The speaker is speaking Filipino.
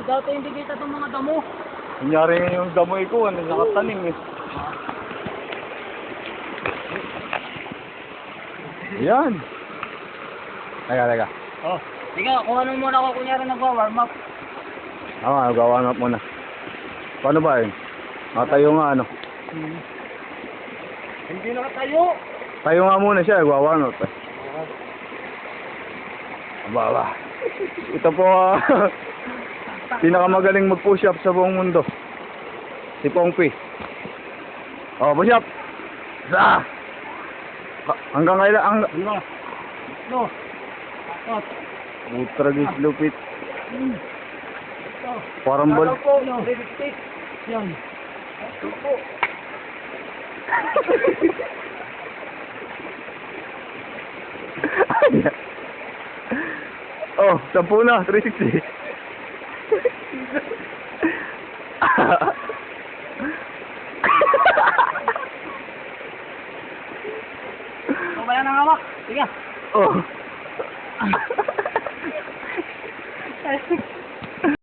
dati hindi kita itong mga damo. Kunyari yung damoy ko, ano, nakataning eh. Yan. Teka. Oh, sige, kung ano muna ako kunyari nagwa-warm up. Nagawa up muna. Paano ba yun? Tayo nga ano. Hindi nakatayo. Tayo nga muna siya, nagwa-warm up eh. Aba. Ito po, pinakamagaling mag-push up sa buong mundo. Si Pongpi. Oh, push up. Isa. Hanggang kailan? No. Butragis lupit. Parang bal. Yan. Oh, 10 na, 360. So, kaya nang hawak. Sige. Oh.